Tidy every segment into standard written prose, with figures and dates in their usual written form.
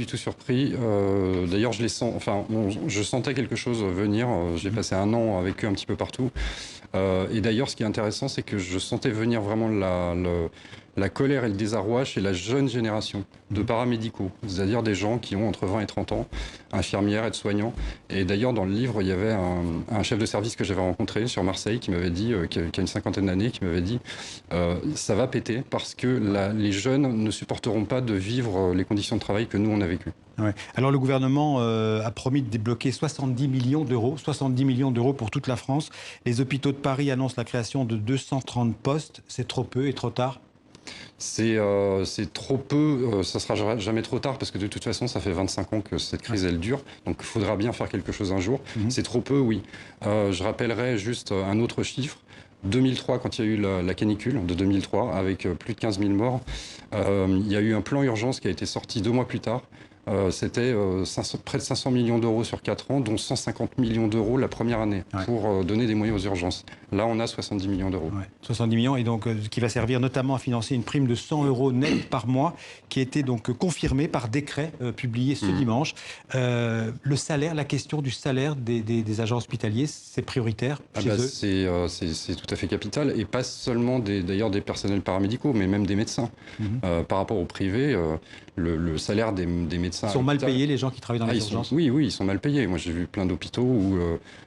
du tout surpris. D'ailleurs, je les sens. Enfin, je sentais quelque chose venir. J'ai passé un an avec eux un petit peu partout. Et d'ailleurs, ce qui est intéressant, c'est que je sentais venir vraiment la colère et le désarroi chez la jeune génération de paramédicaux, c'est-à-dire des gens qui ont entre 20 et 30 ans, infirmières, aides-soignants. Et d'ailleurs, dans le livre, il y avait un chef de service que j'avais rencontré sur Marseille qui m'avait dit, qui a une cinquantaine d'années, qui m'avait dit ça va péter parce que les jeunes ne supporteront pas de vivre les conditions de travail que nous, on a vécues. Ouais. Alors le gouvernement a promis de débloquer 70 millions d'euros pour toute la France. Les hôpitaux de Paris annoncent la création de 230 postes. C'est trop peu et trop tard? C'est trop peu, ça sera jamais trop tard parce que de toute façon ça fait 25 ans que cette crise elle dure, donc il faudra bien faire quelque chose un jour. C'est trop peu, oui. Je rappellerai juste un autre chiffre. 2003, quand il y a eu la canicule de 2003, avec plus de 15 000 morts, il y a eu un plan urgence qui a été sorti 2 mois plus tard. C'était près de 500 millions d'euros sur 4 ans, dont 150 millions d'euros la première année, pour donner des moyens aux urgences. Là, on a 70 millions d'euros. 70 millions, et donc qui va servir notamment à financer une prime de 100 euros net par mois, qui a été donc confirmée par décret publié ce dimanche. Le salaire, la question du salaire des agents hospitaliers, c'est prioritaire chez eux? C'est tout à fait capital, et pas seulement d'ailleurs des personnels paramédicaux, mais même des médecins. Par rapport au privé, le salaire des médecins... Ils sont mal payés, les gens qui travaillent dans les urgences? Oui, ils sont mal payés. Moi, j'ai vu plein d'hôpitaux où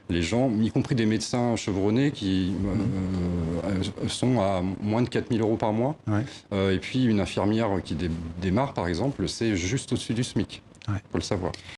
les gens, y compris des médecins chevronnés, qui sont à moins de 4 000 euros par mois. Et puis, une infirmière qui démarre, par exemple, c'est juste au-dessus du SMIC. Il faut le savoir.